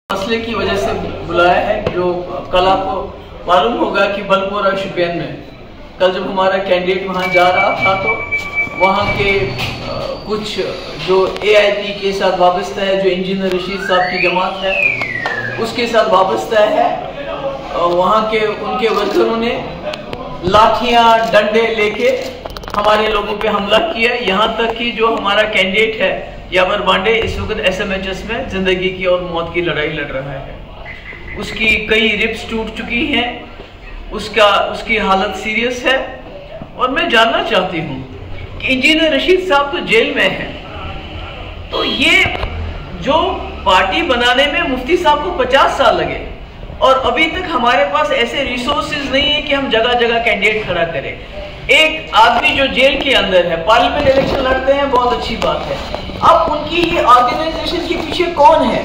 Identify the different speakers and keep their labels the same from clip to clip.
Speaker 1: मसले की वजह से बुलाया है। जो कल आपको मालूम होगा कि बलपोरा शुपियन में कल जब हमारा कैंडिडेट वहां जा रहा था तो वहां के कुछ जो AIP के साथ वाबस्ता है, जो इंजीनियर रशीद साहब की जमात है उसके साथ वाबस्ता है, वहां के उनके वर्करों ने लाठियां डंडे लेके हमारे लोगों पे हमला किया। यहाँ तक कि जो हमारा कैंडिडेट है यावर बांडे इस वक्त SMHS में जिंदगी की और मौत की लड़ाई लड़ रहा है। उसकी कई रिब्स टूट चुकी हैं, उसकी हालत सीरियस है। और मैं जानना चाहती हूँ कि इंजीनियर रशीद साहब तो जेल में हैं, तो ये जो पार्टी बनाने में मुफ्ती साहब को 50 साल लगे और अभी तक हमारे पास ऐसे रिसोर्सेज नहीं है कि हम जगह जगह कैंडिडेट खड़ा करें। एक आदमी जो जेल के अंदर है, पार्लियामेंट इलेक्शन लड़ते हैं, बहुत अच्छी बात है। अब उनकी ये ऑर्गेनाइजेशन के पीछे कौन है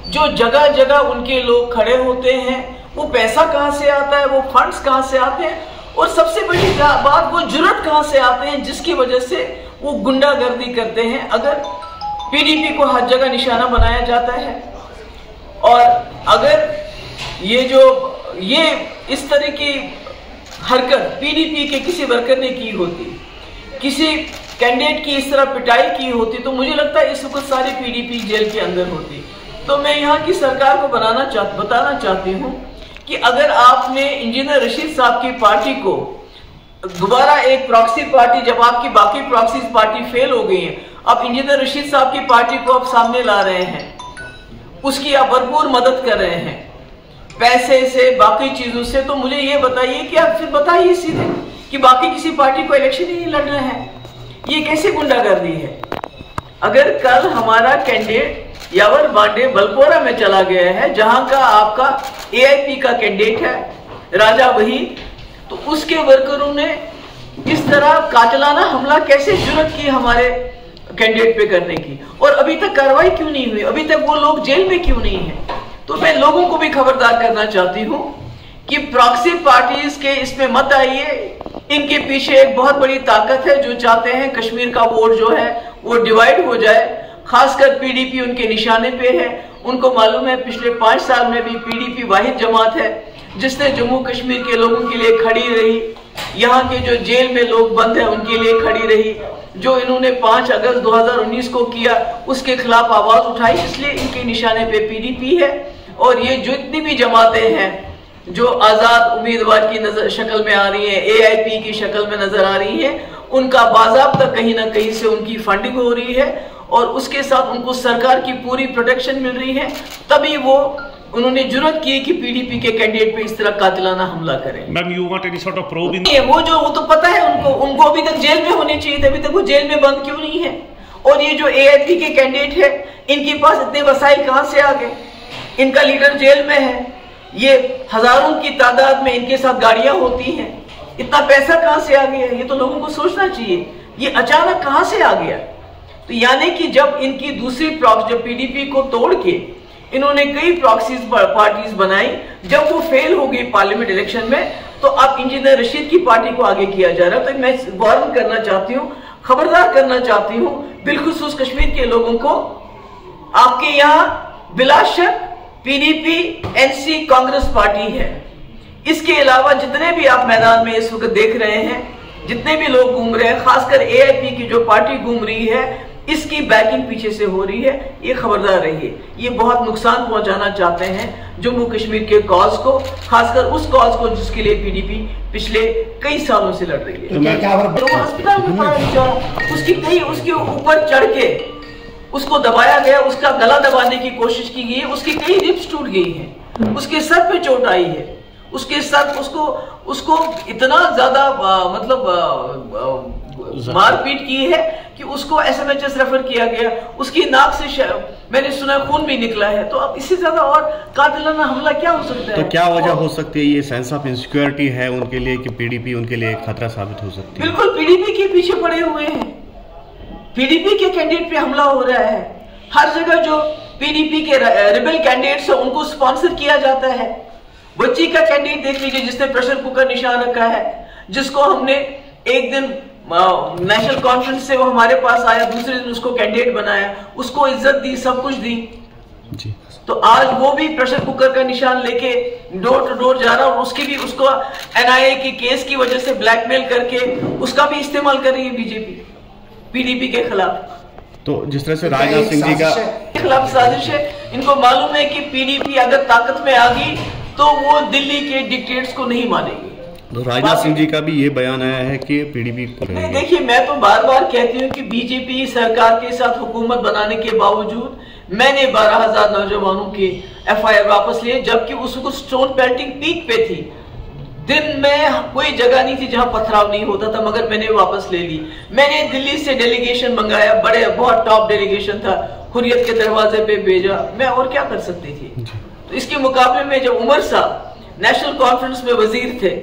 Speaker 1: जो जगह जगह उनके लोग खड़े होते हैं? वो पैसा कहां से आता है, वो फंड्स कहां से आते हैं, और सबसे बड़ी बात वो जुर्रत कहां से आते हैं जिसकी वजह से वो गुंडागर्दी करते हैं। अगर PDP को हर जगह निशाना बनाया जाता है और अगर ये इस तरह की हरकत PDP के किसी वर्कर ने की होती, किसी कैंडिडेट की इस तरह पिटाई की होती, तो मुझे लगता है इस वक्त सारी PDP जेल के अंदर होती। तो मैं यहाँ की सरकार को बताना चाहती हूँ कि अगर आपने इंजीनियर रशीद साहब की पार्टी को दोबारा एक प्रॉक्सी पार्टी, जब आपकी बाकी प्रॉक्सी पार्टी फेल हो गई है, अब इंजीनियर रशीद साहब की पार्टी को आप सामने ला रहे हैं, उसकी आप भरपूर मदद कर रहे हैं पैसे से, बाकी चीजों से, तो मुझे ये बताइए कि आप फिर बताइए सीधे कि बाकी किसी पार्टी को इलेक्शन ही नहीं लड़ना है। ये कैसे गुंडागर्दी है? अगर कल हमारा कैंडिडेट यावर बांडे बलपोरा में चला गया है, जहां का आपका AIP का कैंडिडेट है राजा वही, तो उसके वर्करों ने इस तरह कातिलाना हमला कैसे जुर्रत की हमारे कैंडिडेट पे करने की, और अभी तक कार्रवाई क्यों नहीं हुई? अभी तक वो लोग जेल में क्यों नहीं है? तो मैं लोगों को भी खबरदार करना चाहती हूं कि प्रॉक्सी पार्टीज के इसमें मत आइए। इनके पीछे एक बहुत बड़ी ताकत है जो चाहते हैं कश्मीर का वोट जो है वो डिवाइड हो जाए। खासकर PDP उनके निशाने पे है। उनको मालूम है पिछले 5 साल में भी PDP वाहिद जमात है जिसने जम्मू कश्मीर के लोगों के लिए खड़ी रही, यहाँ के जो जेल में लोग बंद हैं उनके लिए खड़ी रही। जो इन्होंने 5 अगस्त 2019 को किया उसके खिलाफ आवाज उठाई, इसलिए इनके निशाने पे PDP है। और ये जितनी भी जमातें हैं जो आजाद उम्मीदवार की शक्ल में आ रही है, AIP की शक्ल में नजर आ रही है, उनका बाज़ाब्ता कहीं ना कहीं से उनकी फंडिंग हो रही है और उसके साथ उनको सरकार की पूरी प्रोटेक्शन मिल रही है। तभी उन्होंने जुर्रत की कि PDP के कैंडिडेट पे इस तरह कातिलाना हमला करें।
Speaker 2: Ma'am, you want any sort of probe in?
Speaker 1: वो तो पता है उनको अभी तक जेल में होने चाहिए थे, अभी तक वो जेल में बंद क्यों नहीं है? और ये जो AIP के कैंडिडेट है, इनके पास इतने वसाइल कहां से आ गए? इनका लीडर जेल में है, ये हजारों की तादाद में इनके साथ गाड़ियां होती हैं, इतना पैसा कहां से आ गया? ये तो लोगों को सोचना चाहिए, ये अचानक कहां से आ गया? तो यानी कि जब इनकी दूसरी जब PDP को तोड़ के इन्होंने कई प्रॉक्सीज पार्टीज बनाई, जब वो फेल हो गई पार्लियामेंट इलेक्शन में, तो अब इंजीनियर रशीद की पार्टी को आगे किया जा रहा है। तो मैं वार्न करना चाहती हूँ, खबरदार करना चाहती हूँ बिलखुसूस कश्मीर के लोगों को। आपके यहाँ बिलाशक PDP NC कांग्रेस पार्टी है, इसके अलावा जितने भी आप मैदान में इस वक्त देख रहे हैं, जितने भी लोग घूम रहे हैं, खासकर AIP की जो पार्टी घूम रही है, इसकी बैकिंग पीछे से हो रही है। ये खबरदार रहिए, ये बहुत नुकसान पहुंचाना चाहते हैं जम्मू कश्मीर के कॉज को, खासकर उस कॉज को जिसके लिए PDP पिछले कई सालों से लड़ रही है। तो अस्पताल में पड़ा बेचारा, उसके ऊपर चढ़ के उसको दबाया गया, उसका गला दबाने की कोशिश की गई, उसकी कई रिब्स टूट गई हैं, उसके सर पे चोट आई है, उसके सर उसको इतना ज्यादा मारपीट की है कि उसको SMHS रेफर किया गया। उसकी नाक से मैंने सुना खून भी निकला है। तो अब इससे ज्यादा और कातिलाना हमला क्या हो सकता है?
Speaker 2: तो क्या वजह हो सकती है? ये सेंस ऑफ इनसिक्योरिटी है उनके लिए कि PDP उनके लिए खतरा साबित हो सकती है?
Speaker 1: बिल्कुल PDP के पीछे पड़े हुए हैं, PDP के कैंडिडेट पे हमला हो रहा है। हर जगह जो PDP के रिबेल कैंडिडेट्स है उनको स्पॉन्सर किया जाता है। बच्ची का कैंडिडेट देख लीजिए जिसने प्रेशर कुकर निशान रखा है, जिसको हमने एक दिन नेशनल कॉन्फ्रेंस से वो हमारे पास आया, दूसरे दिन उसको कैंडिडेट बनाया, उसको इज्जत दी, सब कुछ दी।
Speaker 2: जी
Speaker 1: तो आज वो भी प्रेशर कुकर का निशान लेके डोर टू डोर जा रहा है और उसको एनआईए के केस की वजह से ब्लैकमेल करके उसका भी इस्तेमाल कर रही है बीजेपी पीडीपी के खिलाफ।
Speaker 2: तो जिस तरह से राजनाथ सिंह जी का
Speaker 1: खिलाफ साजिश है, इनको मालूम है कि पीडीपी अगर ताकत में आ गई तो वो दिल्ली के डिक्टेट्स को नहीं मानेगी।
Speaker 2: तो राजनाथ सिंह जी का भी ये बयान आया है कि पीडीपी
Speaker 1: नहीं, देखिए मैं तो बार बार कहती हूँ कि बीजेपी सरकार के साथ हुकूमत बनाने के बावजूद मैंने 12,000 नौजवानों की एफआईआर वापस लिए, जबकि उसको स्टोन पेल्टिंग पीक पे थी। दिन में कोई जगह नहीं थी जहां पथराव नहीं होता था, मगर मैंने वापस ले ली। मैंने दिल्ली से डेलीगेशन मंगाया, बहुत टॉप डेलीगेशन था, हुर्रियत के दरवाजे पे भेजा, मैं और क्या कर सकती थी। तो इसके मुकाबले में जब उमर साहब नेशनल कॉन्फ्रेंस में वजीर थे,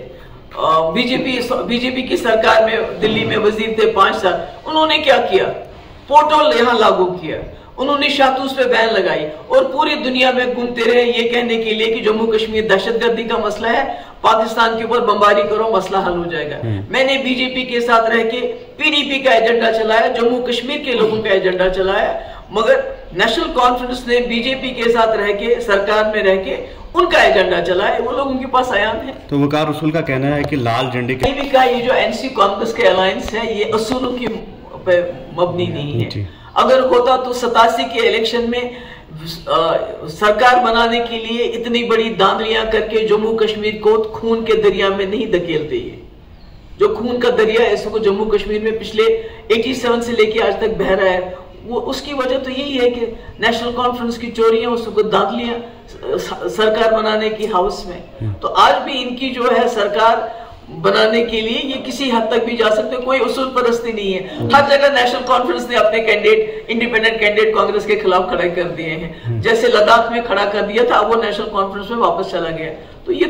Speaker 1: बीजेपी की सरकार में दिल्ली में वजीर थे 5 साल, उन्होंने क्या किया, पोर्टल यहां लागू किया, उन्होंने शातूस पे बैन लगाई और पूरी दुनिया में घूमते रहे ये कहने के लिए कि जम्मू कश्मीर दहशतगर्दी का मसला है, पाकिस्तान के ऊपर बमबारी करो, मसला हल हो जाएगा। मैंने बीजेपी के साथ रह के पीडीपी का एजेंडा चलाया, जम्मू कश्मीर के लोगों का एजेंडा चलाया, मगर नेशनल कॉन्फ्रेंस ने बीजेपी के साथ रह के सरकार में रह के उनका एजेंडा चलाया, वो लोग उनके पास आयाम है।
Speaker 2: तो वकार रसूल का कहना है कि लाल झंडे
Speaker 1: का ये जो एनसी कांग्रेस के अलायंस है ये असूलों की मबनी नहीं है। अगर होता तो 87 के इलेक्शन में सरकार बनाने के लिए इतनी बड़ी दांदलियां करके जम्मू कश्मीर को खून के दरिया में नहीं धकेलते। ये जो खून का दरिया है इसको जम्मू कश्मीर में पिछले 87 से लेके आज तक बह रहा है, वो उसकी वजह तो यही है कि नेशनल कॉन्फ्रेंस की चोरियां, उसको दांदलियां सरकार बनाने की हाउस में। तो आज भी इनकी जो है सरकार बनाने के लिए ये किसी हद तक भी जा सकते, कोई उसूल परस्ती नहीं है। हर जगह नेशनल कॉन्फ्रेंस ने अपने कैंडिडेट, इंडिपेंडेंट कैंडिडेट कांग्रेस के खिलाफ खड़े कर दिए हैं, जैसे लद्दाख में खड़ा कर दिया था, अब वो नेशनल कॉन्फ्रेंस में वापस चला गया। तो ये